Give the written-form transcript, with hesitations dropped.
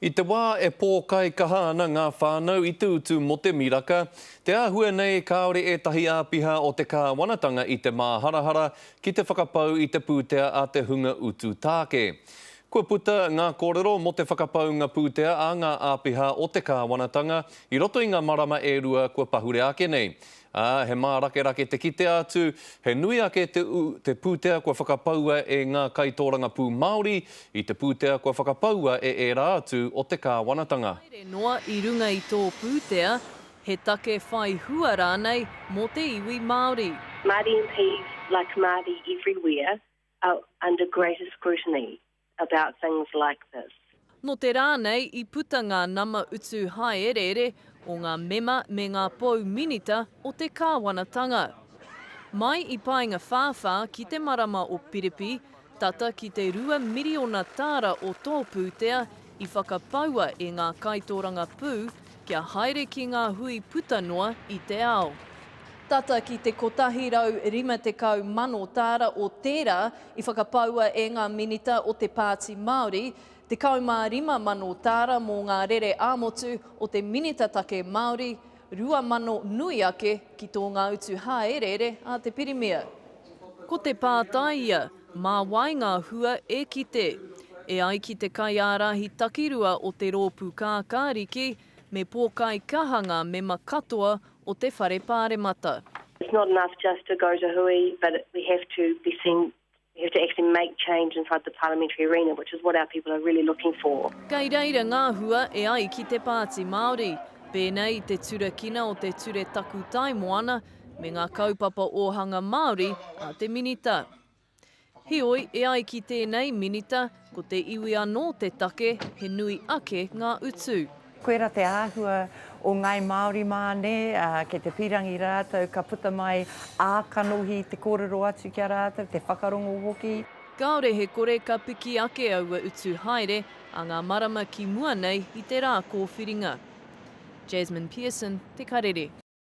I te wā e pōkai kaha ana ngā whānau i te utu mo te miraka, te āhua nei kāore e tahi āpiha o te kāwanatanga i te māharahara ki te whakapau i te pūtea a te hunga utu tāke. Kua puta ngā kōrero mo te whakapau ngā pūtea a ngā āpiha o te kāwanatanga i roto i ngā marama e rua kua pahure ake nei. He mārake te kite atu, he nui ake te pūtea kua whakapaua e ngā kaitōranga pū Māori i te pūtea kua whakapaua e rā atu o te kāwanatanga. Haere noa i runga i tō pūtea, he take whai hua rānei mō te iwi Māori. Māori MPs, like Māori everywhere, are under greater scrutiny about things like this. No te rānei i puta ngā nama utu haerere o ngā mema me ngā pou minita o te kāwanatanga. Mai i painga whāwhā ki te marama o Piripi, tata ki te 2 miriona tāra o tō pūtea i whakapaua e ngā kaitōranga pū kia haere ki ngā hui puta noa i te ao. Tata ki te 150,000 tāra o tērā i whakapaua e ngā minita o te Pāti Māori, te 25,000 tāra mō ngā rere āmotu o te minita take Māori, 2,000 nui ake ki tō ngā utu haerere a te Pirimia. Ko te pātaia, mā wai ngā hua e kite. E ai ki te kaiārahi takirua o te rōpū kākāriki, me pōkai kahanga mema katoa o te whare pāremata. It's not enough just to go to hui, but we have to be seen. We have to actually make change inside the parliamentary arena, which is what our people are really looking for. Kei reira ngā hua e ai ki te Pāti Māori, pēnei te tura kina o te ture taku tai moana, me ngā kaupapa ohanga Māori a te minita. Hioi e ai ki tēnei minita, ko te iwi anō te take, he nui ake ngā utu. Koera te āhua o ngai Māori māne, ke te pirangi rātou, ka puta mai ākanohi te kōrero atu kia rātou, te whakarongo hoki. Kāore he kore ka piki ake aua utu haere a ngā marama ki mua nei i te rā kōwhiringa. Jasmine Pearson, Te Karere.